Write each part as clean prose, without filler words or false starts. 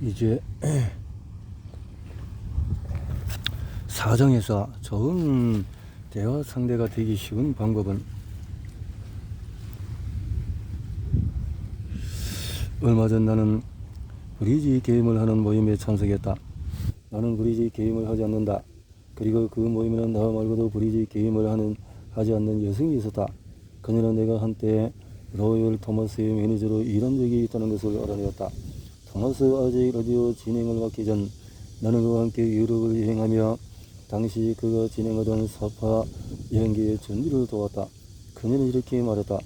이제 사정에서 좋은 대화 상대가 되기 쉬운 방법은 얼마 전 나는 브리지 게임을 하는 모임에 참석했다. 나는 브리지 게임을 하지 않는다. 그리고 그 모임에는 나 말고도 브리지 게임을 하지 않는 여성이 있었다. 그녀는 내가 한때 로열 토마스의 매니저로 일한 적이 있다는 것을 알아내었다. 토마스 아직 라디오 진행을 맡기 전 나는 그와 함께 유럽을 여행하며 당시 그가 진행하던 사파 여행기의 준비를 도왔다. 그녀는 이렇게 말했다.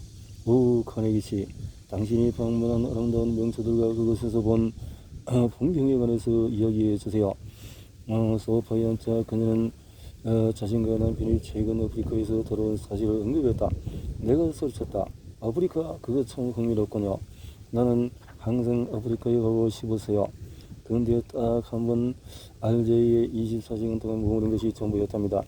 오 카네기 씨, 당신이 방문한 아름다운 명소들과 그곳에서 본 풍경에 관해서 이야기해 주세요. 소파에 앉자 그녀는 자신과 남편이 최근 아프리카에서 돌아온 사실을 언급했다. 내가 소리쳤다. 아프리카? 그거 참 흥미롭군요. 나는 항상 아프리카에 가고 싶었어요. 그런데 딱 한 번 알제이에 24시간 동안 머무른 것이 전부였답니다.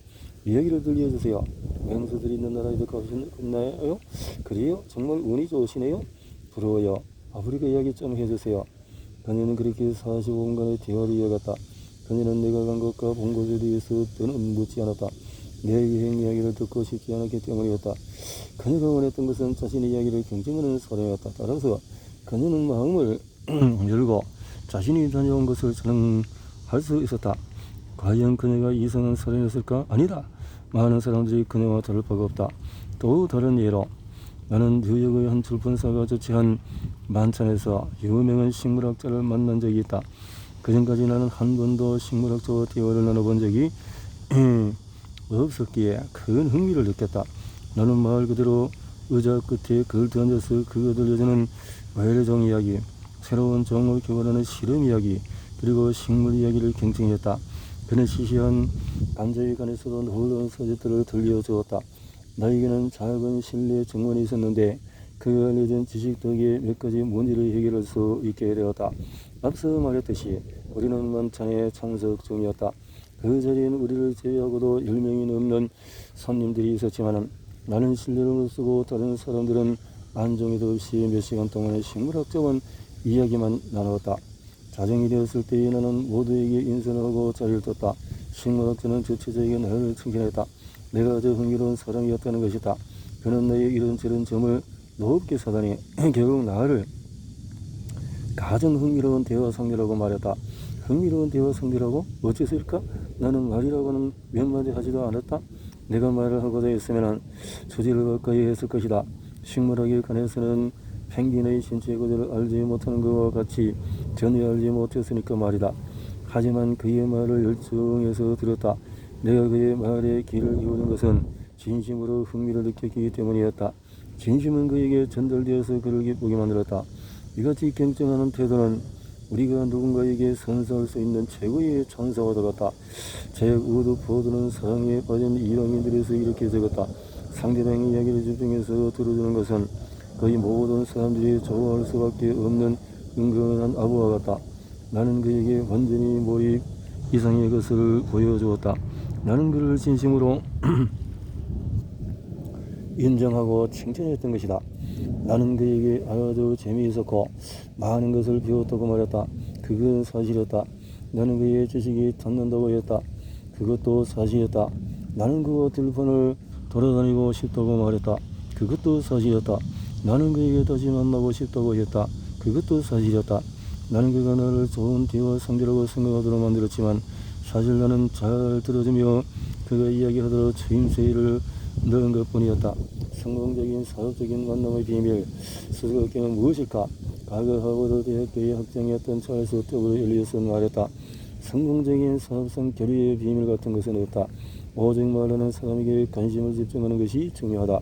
이야기를 들려주세요. 명소들이 있는 나라에도 가셨나요? 그래요? 정말 운이 좋으시네요? 부러워요. 아프리카 이야기 좀 해주세요. 그녀는 그렇게 45분간의 대화를 이어갔다. 그녀는 내가 간 곳과 본 곳에 대해서 더는 묻지 않았다. 내 여행 이야기를 듣고 싶지 않았기 때문이었다. 그녀가 원했던 것은 자신의 이야기를 경쟁하는 사람이었다. 따라서 그녀는 마음을 열고 자신이 다녀온 것을 자랑할 수 있었다. 과연 그녀가 이상한 사람이었을까? 아니다. 많은 사람들이 그녀와 다를 바가 없다. 또 다른 예로 나는 뉴욕의 한 출판사가 주최한 만찬에서 유명한 식물학자를 만난 적이 있다. 그전까지 나는 한 번도 식물학자와 대화를 나눠본 적이 없었기에 큰 흥미를 느꼈다. 나는 말 그대로 의자 끝에 걸터 앉아서 그가 들려주는 외래종 이야기, 새로운 종을 개발하는 실험 이야기, 그리고 식물 이야기를 경청했다. 그는 시시한 감정에 관해서도 놀라운 소식들을 들려주었다. 나에게는 작은 신뢰 증언이 있었는데 그가 알려준 지식 덕에 몇 가지 문제를 해결할 수 있게 되었다. 앞서 말했듯이 우리는 만찬에 참석 중이었다. 그 자리에는 우리를 제외하고도 10명이 넘는 손님들이 있었지만 나는 신뢰를 쓰고 다른 사람들은 안정에도 없이 몇 시간 동안의 식물학자원 이야기만 나누었다. 자정이 되었을 때에 나는 모두에게 인사를 하고 자리를 떴다. 식물학자는 주최자에게 나를 칭찬했다. 내가 아주 흥미로운 사람이었다는 것이다. 그는 나의 이런저런 점을 높게 사다니 결국 나를 가장 흥미로운 대화 상대라고 말했다. 흥미로운 대화 상대라고? 어째서일까? 나는 말이라고는 몇 마디 하지도 않았다. 내가 말을 하고자 했으면 주제를 가까이 했을 것이다. 식물학에 관해서는 펭귄의 신체 구조를 알지 못하는 것과 같이 전혀 알지 못했으니까 말이다. 하지만 그의 말을 열중해서 들었다. 내가 그의 말에 귀를 기울인 것은 진심으로 흥미를 느꼈기 때문이었다. 진심은 그에게 전달되어서 그를 기쁘게 만들었다. 이같이 경쟁하는 태도는 우리가 누군가에게 선사할 수 있는 최고의 찬사와도 같다. 잭 우드 포드는 사랑에 빠진 이방인들에서 이렇게 적었다. 상대방의 이야기를 집중해서 들어주는 것은 거의 모든 사람들이 좋아할 수밖에 없는 은근한 아부와 같다. 나는 그에게 완전히 몰입 이상의 것을 보여주었다. 나는 그를 진심으로 인정하고 칭찬했던 것이다. 나는 그에게 아주 재미있었고 많은 것을 배웠다고 말했다. 그건 사실이었다. 나는 그의 지식이 탐난다고 했다. 그것도 사실이었다. 나는 그와 들판을 돌아다니고 싶다고 말했다. 그것도 사실이었다. 나는 그에게 다시 만나고 싶다고 했다. 그것도 사실이었다. 나는 그가 나를 좋은 대화 상대라고 생각하도록 만들었지만 사실 나는 잘 들어주며 그가 이야기하도록 추임새를 넣은 것뿐이었다. 성공적인 사업적인 만남의 비밀, 수수께끼는 무엇일까? 과거 하버드 대학교의 학장이었던 찰스 W. 엘리엇은 말했다. 성공적인 사업성 결의의 비밀 같은 것은 없다. 오직 말하는 사람에게 관심을 집중하는 것이 중요하다.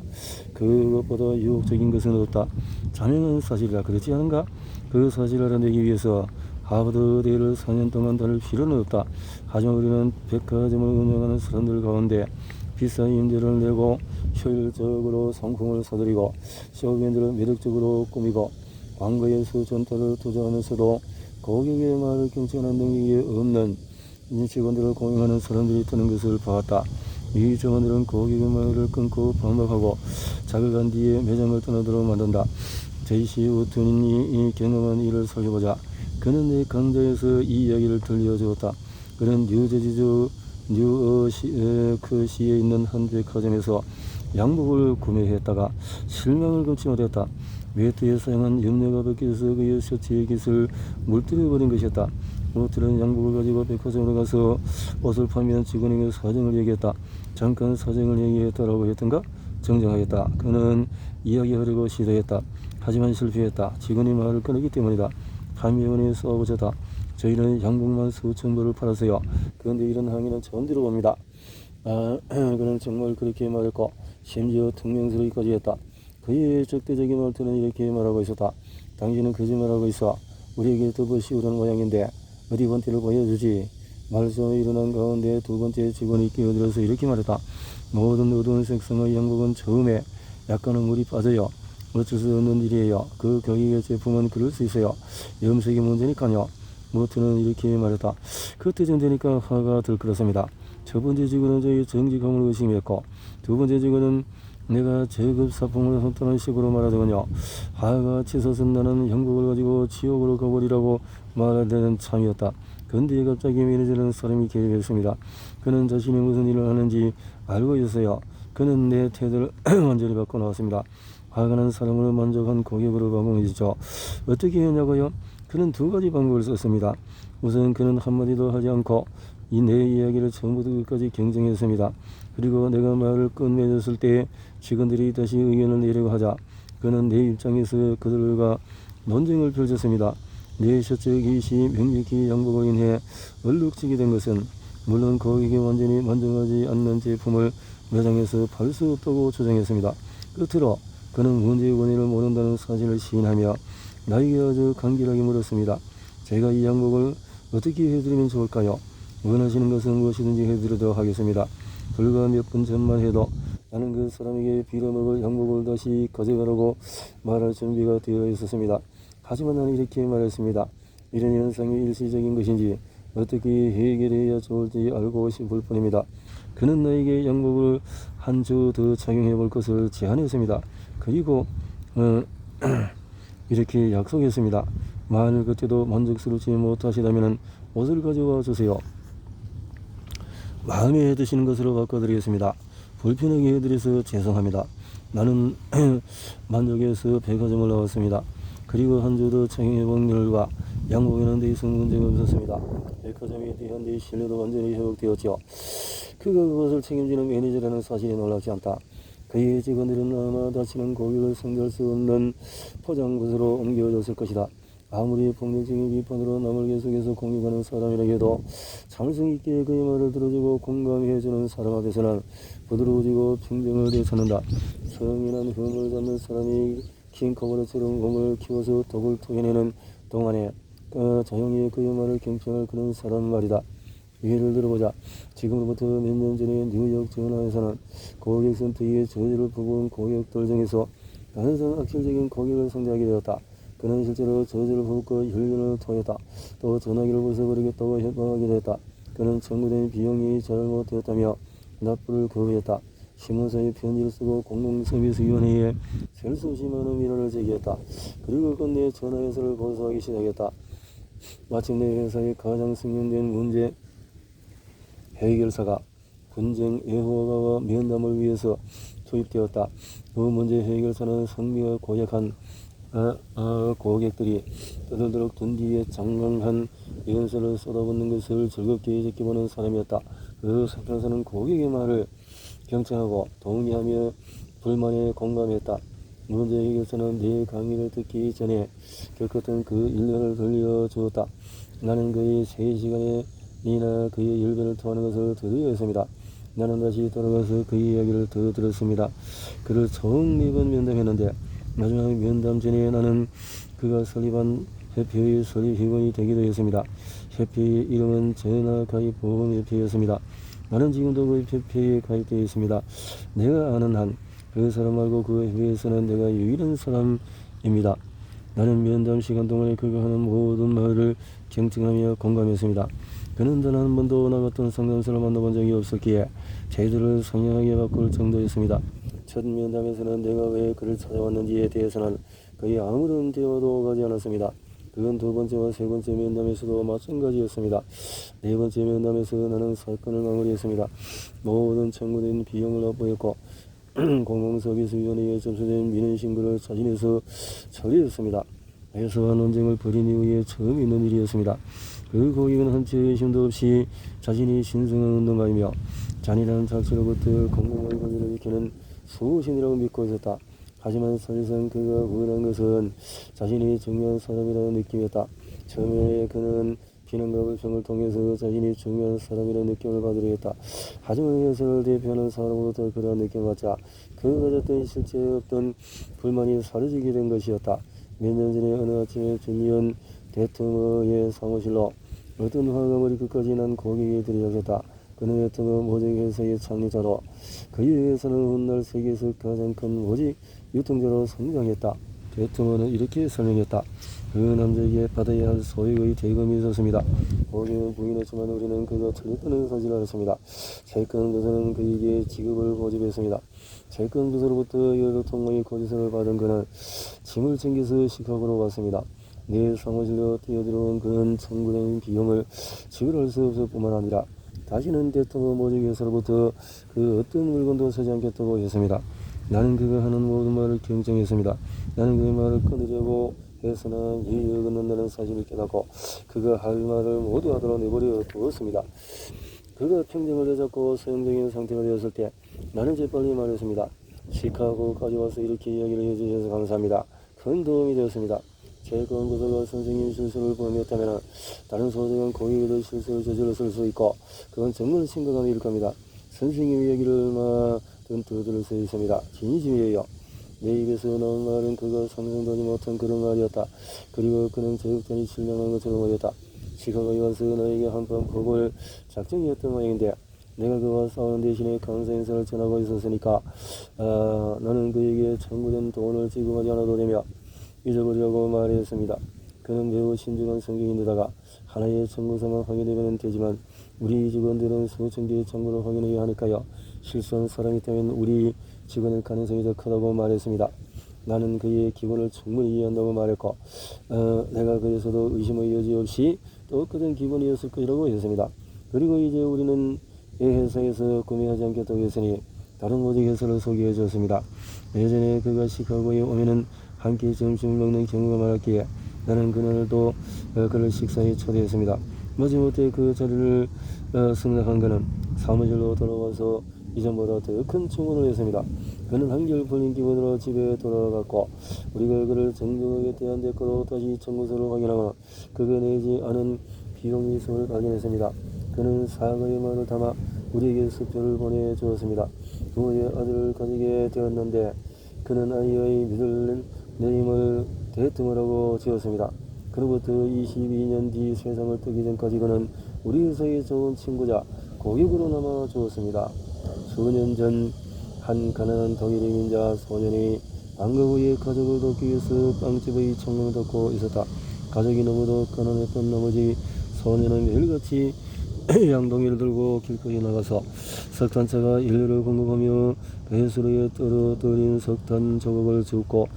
그것보다 유혹적인 것은 없다. 자명한 사실이라 그렇지 않은가? 그 사실을 알아내기 위해서 하버드 대를 4년 동안 다닐 필요는 없다. 하지만 우리는 백화점을 운영하는 사람들 가운데 비싼 임대료를 내고 효율적으로 상품을 사들이고 쇼밴드를 매력적으로 꾸미고 광고에 수천달러를 투자하면서도 고객의 말을 경청하는 능력이 없는 직원들을 고용하는 사람들이 있다는 것을 봐왔다. 이 직원들은 고객의 말을 끊고 반박하고 자극한 뒤에 매장을 떠나도록 만든다. 제이시 우튼이 경험한 일을 살펴보자. 그는 내 강좌에서 이 이야기를 들려주었다. 그는 뉴저지주 뉴어크시에 있는 한 백화점에서 양복을 구매했다가 실망을 금치 못했다. 외투에 사용한 염료가 벗겨서 그의 셔츠의 깃을 물들여버린 것이었다. 모트는 양복을 가지고 백화점으로 가서 옷을 파면 직원에게 사정을 얘기했다. 잠깐 사정을 얘기했다라고 했던가? 정정하겠다. 그는 이야기하려고 시도했다. 하지만 실패했다. 직원이 말을 끊었기 때문이다. 판매원이 쏘아붙였다. 저희는 양복만 수천 벌을 팔았어요. 그런데 이런 항의는 처음 들어봅니다. 그는 정말 그렇게 말했고 심지어 퉁명스럽기까지 했다. 그의 적대적인 말투는 이렇게 말하고 있었다. 당신은 거짓말하고 있어. 우리에게 덮어 씌우는 모양인데 어디 번티를 보여주지. 말씀이 일어난 가운데 두 번째 직원이 끼어들어서 이렇게 말했다. 모든 어두운 색상의 양복은 처음에 약간은 물이 빠져요. 어쩔 수 없는 일이에요. 그 고객의 제품은 그럴 수 있어요. 염색이 문제니까요. 모트는 이렇게 말했다. 그때쯤 되니까 화가 들끓었습니다. 첫 번째 직원은 저희 정직함을 의심했고 두 번째 직원은 내가 저급사품을 샀다는 식으로 말하더군요. 화가 치솟은 나는 양복을 가지고 지옥으로 가버리라고 말하려는 참이었다. 근데 갑자기 매니저라는 사람이 개입했습니다. 그는 자신이 무슨 일을 하는지 알고 있었어요. 그는 내 태도를 완전히 바꿔놓았습니다. 화가 난 사람으로 만족한 고객으로 바꾸어지죠. 어떻게 했냐고요? 그는 두 가지 방법을 썼습니다. 우선 그는 한마디도 하지 않고 이 내 이야기를 처음부터 끝까지 경쟁했습니다. 그리고 내가 말을 끝맺었을 때 직원들이 다시 의견을 내려고 하자 그는 내 입장에서 그들과 논쟁을 펼쳤습니다. 내 셔츠 깃이 명백히 양복으로 인해 얼룩지게 된 것은 물론 고객이 완전히 만족하지 않는 제품을 매장에서 팔 수 없다고 주장했습니다. 끝으로 그는 문제의 원인을 모른다는 사실을 시인하며 나에게 아주 간결하게 물었습니다. 제가 이 양복을 어떻게 해드리면 좋을까요? 원하시는 것은 무엇이든지 해드리도록 하겠습니다. 불과 몇 분 전만 해도 나는 그 사람에게 빌어먹을 양복을 다시 가져가라고 말할 준비가 되어 있었습니다. 하지만 나는 이렇게 말했습니다. 이런 현상이 일시적인 것인지 어떻게 해결해야 좋을지 알고 싶을 뿐입니다. 그는 나에게 양복을 한 주 더 착용해 볼 것을 제안했습니다. 그리고 이렇게 약속했습니다. 만일 그때도 만족스럽지 못하시다면 옷을 가져와 주세요. 마음에 드시는 것으로 바꿔드리겠습니다. 불편하게 해드려서 죄송합니다. 나는 만족해서 백화점을 나왔습니다. 그리고 한 주 더 착용해본 결과 양복에는 더 이상 문제가 없었습니다. 백화점에 대한 내 신뢰도 완전히 회복되었죠. 그가 그것을 책임지는 매니저라는 사실에 놀랍지 않다. 그의 직원들은 아마 다시는 고객을 상대할 수 없는 포장굿으로 옮겨졌을 것이다. 아무리 폭력적인 비판으로 남을 계속해서 공격하는 사람이라 해도 참을성 있게 그의 말을 들어주고 공감해주는 사람 앞에서는 부드러워지고 평정을 되찾는다. 성인한 흠을 잡는 사람이 킹코브라처럼 홈을 키워서 독을 토해내는 동안에 조용히 그의 말을 경청할 그런 사람 말이다. 예를 들어보자. 지금부터 몇 년 전에 뉴욕 전화에서는 고객 센터의 저주를 퍼부은 고객들 중에서 가능성 악질적인 고객을 상대하게 되었다. 그는 실제로 저주를 퍼붓고 혈련을 토했다. 또 전화기를 부숴버리겠다고 협박하게 되었다. 그는 청구된 비용이 잘못되었다며 납부를 거부했다. 신문사에 편지를 쓰고 공공서비스위원회에 셀 수 없이 많은 민원을 제기했다. 그리고 끝내 전화회사를 고소하기 시작했다. 마침내 회사의 가장 숙련된 문제 해결사가 분쟁 애호가와 면담을 위해서 투입되었다. 그 문제 해결사는 성미가 고약한 고객들이 떠들도록 둔 뒤에 장황한 연설을 쏟아붓는 것을 즐겁게 지켜보는 사람이었다. 그 상태에서는 고객의 말을 경청하고 동의하며 불만에 공감했다. 문제 해결사는 내 강의를 듣기 전에 겪었던 그 일련을 들려주었다. 나는 그의 3시간이나 그의 일변을 토하는 것을 드디어 했습니다. 나는 다시 돌아가서 그의 이야기를 더 들었습니다. 그를 총 4번 면담했는데 마지막 면담 전에 나는 그가 설립한 협회의 설립회원이 되기도 했습니다. 협회의 이름은 전화가입보험협회였습니다. 나는 지금도 그 협회에 가입되어 있습니다. 내가 아는 한 그 사람 말고 그 회사에서는 내가 유일한 사람입니다. 나는 면담 시간 동안에 그가 하는 모든 말을 경청하며 공감했습니다. 그는 단 한 번도 나 같은 상담사를 만나본 적이 없었기에 제도를 상냥하게 바꿀 정도였습니다. 첫 면담에서는 내가 왜 그를 찾아왔는지에 대해서는 거의 아무런 대화도 가지 않았습니다. 그건 두 번째와 세 번째 면담에서도 마찬가지였습니다. 네 번째 면담에서 나는 사건을 마무리했습니다. 모든 청구된 비용을 납부했고 공공서비스위원회에 접수된 민원 신고를 자진해서 처리했습니다. 해서와 논쟁을 벌인 이후에 처음 있는 일이었습니다. 그 고객은 한치 의심도 없이 자신이 신성한 운동가이며 잔인한 자체로부터 공공의 권리를 지키는 수호신이라고 믿고 있었다. 하지만 사실상 그가 원한 것은 자신이 중요한 사람이라는 느낌이었다. 처음에 그는 비난과 불평을 통해서 자신이 중요한 사람이라는 느낌을 받으려 했다. 하지만 회사를 대표하는 사람으로부터 그러한 느낌을 받자 그가 가졌던 실제 없던 불만이 사라지게 된 것이었다. 몇 년 전에 어느 아침에 존리언 데트머의 사무실로 어떤 화가 머리 끝까지 난 고객이 들이닥쳤다. 그는 데트머 모직 회사의 창립자로 그의 회사는 훗날 세계에서 가장 큰 모직 유통자로 성장했다. 데트머는 이렇게 설명했다. 그 남자에게 받아야 할 소액의 대금이 있었습니다. 고객은 부인했지만 우리는 그가 틀렸다는 사실을 알았습니다. 채권 부서는 그에게 지급을 고집했습니다. 채권 부서로부터 여러 통의 고지서를 받은 그는 짐을 챙겨서 시카고로 갔습니다. 내 사무실로 뛰어들어온 그는 청구된 비용을 지불할 수 없을 뿐만 아니라 다시는 데트머 모직 회사로부터 그 어떤 물건도 사지 않겠다고 했습니다. 나는 그가 하는 모든 말을 경청했습니다. 나는 그의 말을 끊으려고 해서나 예의에 어긋난다는 사실을 깨닫고 그가 할 말을 모두 하도록 내버려 두었습니다. 그가 평정을 되찾고 소용적인 상태가 되었을 때 나는 재빨리 말했습니다. 시카고까지 와서 이렇게 이야기를 해주셔서 감사합니다. 큰 도움이 되었습니다. 채권부서가 선생님 실수를 범했다면 다른 소중한 고객에도 실수를 저질렀을 수 있고 그건 정말 심각한 일일 겁니다. 선생님 이야기를 얼마든 들을 수 있습니다. 진심이에요. 내 입에서 나온 말은 그가 상상도 하지 못한 그런 말이었다. 그리고 그는 제국단이 실명한 것처럼 보였다. 시카고에 와서 나에게 한판 퍼볼 작정이었던 모양인데 내가 그와 싸우는 대신에 감사 인사를 전하고 있었으니까 나는 그에게 청구된 돈을 지급하지 않아도 되며 잊어버리라고 말했습니다. 그는 매우 신중한 성격인데다가 하나의 청구서만 확인되면 되지만 우리 직원들은 수천 개의 청구를 확인해야 하니까요. 실수한 사람이 있다면 우리 직원일 가능성이 더 크다고 말했습니다. 나는 그의 기분을 충분히 이해한다고 말했고 내가 그에서도 의심의 여지 없이 똑같은 기분이었을 것이라고 했습니다. 그리고 이제 우리는 이 회사에서 구매하지 않겠다고 했으니 다른 모직 회사를 소개해 줬습니다. 예전에 그가 시카고에 오면은 함께 점심을 먹는 경우가 많았기에 나는 그날도 그를 식사에 초대했습니다. 마지못해 그 자리를 승낙한 그는 사무실로 돌아와서 이전보다 더 큰 청혼을 했습니다. 그는 한결 풀린 기분으로 집에 돌아갔고 우리가 그를 정중하게 대한 대가로 다시 청구서를 확인하고 그가 내지 않은 비용이 있음을 발견했습니다. 그는 사과의 말을 담아 우리에게 수표를 보내주었습니다. 부모의 아들을 가지게 되었는데 그는 아이의 미들 네임을 데트머라고 지었습니다. 그로부터 22년 뒤 세상을 뜨기 전까지 그는 우리 회사의 좋은 친구자 고객으로 남아 주었습니다. 수년 전 한 가난한 독일 이민자 소년이 방과 후에 가족을 돕기 위해서 빵집의 창문을 닫고 있었다. 가족이 너무도 가난했던 나머지 소년은 매일같이 양동이를 들고 길거리에 나가서 석탄차가 연료를 공급하며 배수로에 떨어뜨린 석탄 조각을 줍고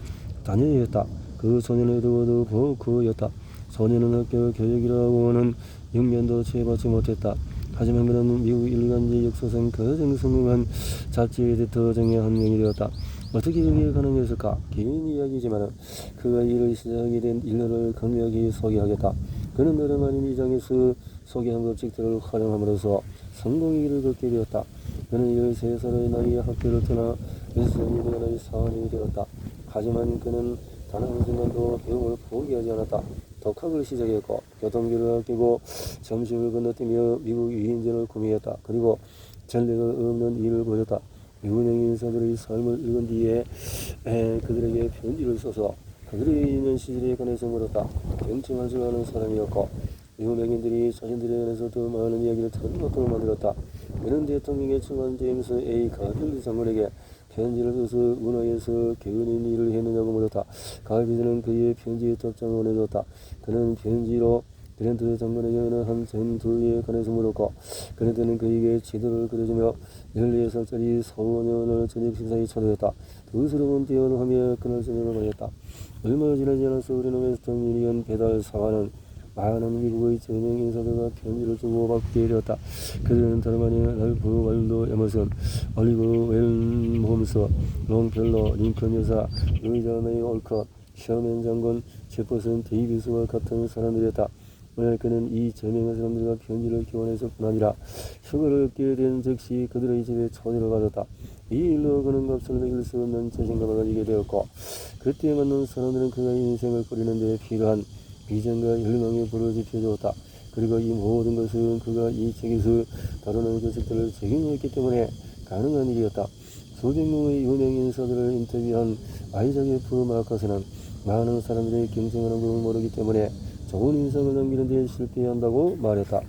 다녀야 했다. 그 소년의 두고도 버크였다. 소년은 학교 교육이라고는 육면도 취해받지 못했다. 하지만 그는 미국 일간지 역사상 가장 성공한 잡지 에디터 중에 한 명이 되었다. 어떻게 그게 가능했을까? 긴 이야기지만 그가 일을 시작하게 된 일로를 간략히 소개하겠다. 그는 나름 아닌 이장에서 소개한 법칙들을 활용함으로써 성공의 길을 걷게 되었다. 그는 13살의 나이에 학교를 떠나 일선이 되어나의 사원이 되었다. 하지만 그는 단 한순간도 배움을 포기하지 않았다. 독학을 시작했고 교통비를 아끼고 점심을 건너뛰며 미국 위인전을 구매했다. 그리고 전례가 없는 일을 벌였다. 유명 인사들의 삶을 읽은 뒤에 그들에게 편지를 써서 그들의 있는 시절에 관해서 물었다. 경청할 줄 아는 사람이었고 유명인들이 자신들에 관해서 더 많은 이야기를 들어놓도록 만들었다. 그는 대통령의 청원 제임스 A. 가빌 장관에게 편지를 써서 문화에서 개은인 일을 했느냐고 물었다. 가빌은 그의 편지에 답장을 보내줬다. 그는 편지로 베렌트 장관에게는 한 전투에 관해서 물었고 베렌트는 그에게 지도를 그려주며 14살짜리 소년을 저녁 식사에 초대했다. 두스러운 뛰어넘으며 그날 저녁을 보냈다. 얼마 지나지 않아서 우리는 웨스턴 유니언 배달 사관은 많은 미국의 저명 인사들과 편지를 주고받게 되었다. 그들은 다름 아닌 랄프 월도 에머슨, 올리브 웰홈스, 롱펠러, 링컨 여사, 루이자 메이 올컷, 셔맨 장군, 제퍼슨 데이비스와 같은 사람들이었다. 만약 그는 이 저명한 사람들과 편지를 교환했을 뿐 아니라 휴가를 얻게 된 즉시 그들의 집에 초대를 받았다. 이 일로 그는 값을 매길 수 없는 자신감을 가지게 되었고 그때 만난 사람들은 그가 인생을 꾸리는 데 필요한 비전과 열망에 불을 지펴주었다. 그리고 이 모든 것은 그가 이 책에서 다루는 교식들을 적용했기 때문에 가능한 일이었다. 수백 명의 유명 인사들을 인터뷰한 아이작 F 마커스는 많은 사람들이 경쟁하는 걸 모르기 때문에 좋은 인상을 남기는 데 실패한다고 말했다.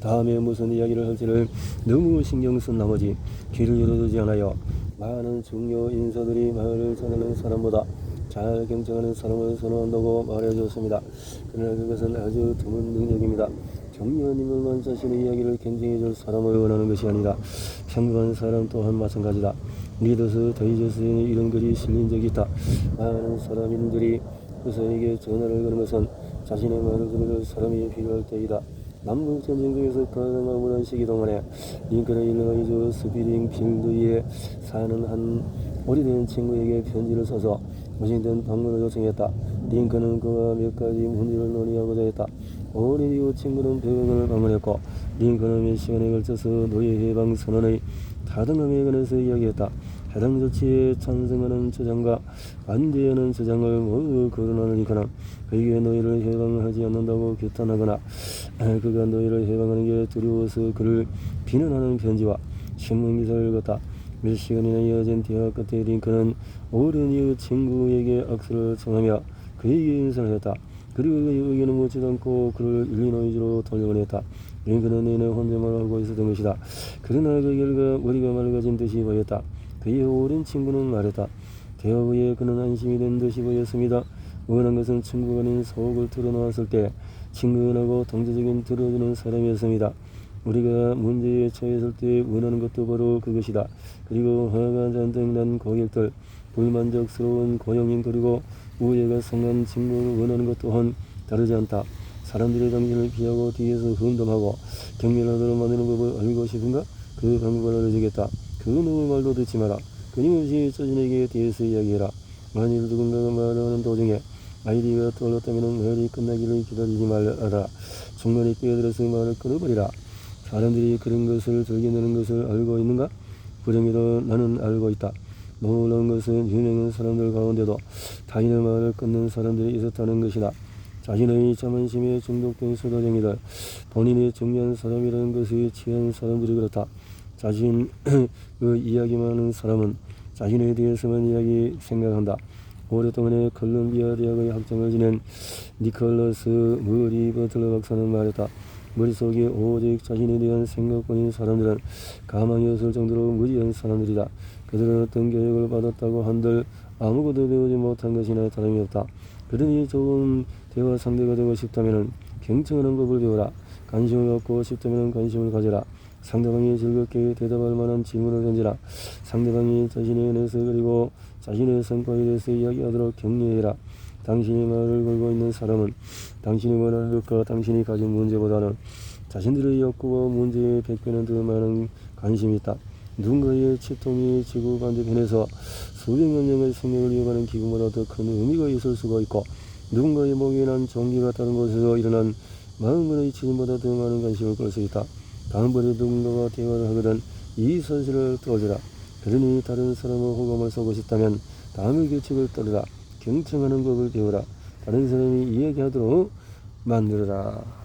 다음에 무슨 이야기를 할지를 너무 신경 쓴 나머지 귀를 열어두지 않아요. 많은 중요 인사들이 말을 전하는 사람보다 잘 경쟁하는 사람을 선호한다고 말해줬습니다. 그러나 그것은 아주 드문 능력입니다. 경륜한 인물만 자신의 이야기를 경쟁해줄 사람을 원하는 것이 아니라 평범한 사람 또한 마찬가지다. 리더스 다이저스에는 이런 글이 실린 적이 있다. 많은 사람인들이 그에게 전화를 거는 것은 자신의 말을 들을 사람이 필요할 때이다. 남북전쟁 중에서 가장 암울한 시기 동안에 링컨의 일리노이주 스프링필드에 사는 한 오래된 친구에게 편지를 써서 워싱턴 방문을 요청했다. 링컨은 그와 몇 가지 문제를 논의하고자 했다. 5년 이후 친구는 병원을 방문했고 링컨은 몇 시간에 걸쳐서 노예 해방 선언의 타당함에 관해서 이야기했다. 해당 조치에 찬성하는 주장과 반대하는 주장을 모두 거론하는 링컨은 그에게 노예를 해방하지 않는다고 규탄하거나 그가 노예를 해방하는 게 두려워서 그를 비난하는 편지와 신문기사를 읽었다. 몇 시간이나 이어진 대화 끝에 링컨은 오랜 이후 친구에게 악수를 청하며 그에게 인사를 했다. 그리고 그의 의견을 묻지도 않고 그를 일리노이주로 돌려보냈다. 링컨은 내내 혼잣말을 하고 있었던 것이다. 그러나 그 결과 머리가 맑아진 듯이 보였다. 그의 오랜 친구는 말했다. 대화 후에 그는 안심이 된 듯이 보였습니다. 원한 것은 친구가 아닌 속을 털어놓았을 때 친근하고 동지적인 들어주는 사람이었습니다. 우리가 문제에 처했을 때 원하는 것도 바로 그것이다. 그리고 화가 잔뜩 난 고객들, 불만족스러운 고용인 그리고 우애가 상한 친구를 원하는 것 또한 다르지 않다. 사람들이 당신을 피하고 뒤에서 흠덤하고 경멸하도록 만드는 법을 알고 싶은가? 그 방법을 알려주겠다. 그 누구 말도 듣지 마라. 끊임없이 자신에게 대해서 이야기해라. 만일 누군가가 말하는 도중에 아이디가 떠올랐다면 말이 끝나기를 기다리지 말아라. 중간에 끼어들어서 말을 끊어버리라. 사람들이 그런 것을 즐겨내는 것을 알고 있는가? 불행히도 나는 알고 있다. 놀라운 것은 유명한 사람들 가운데도 타인의 말을 끊는 사람들이 있었다는 것이다. 자신의 자만심에 중독된 수도쟁이들, 본인이 중요한 사람이라는 것에 취한 사람들이 그렇다. 자신의 이야기만 하는 사람은 자신에 대해서만 이야기 생각한다. 오랫동안의 콜롬비아 대학의 학장을 지낸 니콜러스 머리 버틀러 박사는 말했다. 머릿속에 오직 자신에 대한 생각뿐인 사람들은 가망이 없을 정도로 무지한 사람들이다. 그들은 어떤 교육을 받았다고 한들 아무것도 배우지 못한 것이나 다름이 없다. 그러니 좋은 대화 상대가 되고 싶다면 경청하는 법을 배워라. 관심을 갖고 싶다면 관심을 가져라. 상대방이 즐겁게 대답할 만한 질문을 던지라. 상대방이 자신에 대해서 그리고 자신의 성과에 대해서 이야기하도록 격려해라. 당신이 말을 걸고 있는 사람은 당신이 원하는 것과 당신이 가진 문제보다는 자신들의 욕구와 문제에 100배는 더 많은 관심이 있다. 누군가의 치통이 지구 반대편에서 수백만 명의 생명을 이어가는 기금보다 더 큰 의미가 있을 수가 있고 누군가의 목에 난 종기가 다른 곳에서 일어난 40번의 지진보다 더 많은 관심을 끌 수 있다. 다음번에 누군가와 대화를 하거든 이 사실을 떠올려라. 그러니 다른 사람의 호감을 쏘고 싶다면 다음의 규칙을 따르라. 경청하는 법을 배우라. 다른 사람이 이야기하도록 만들어라.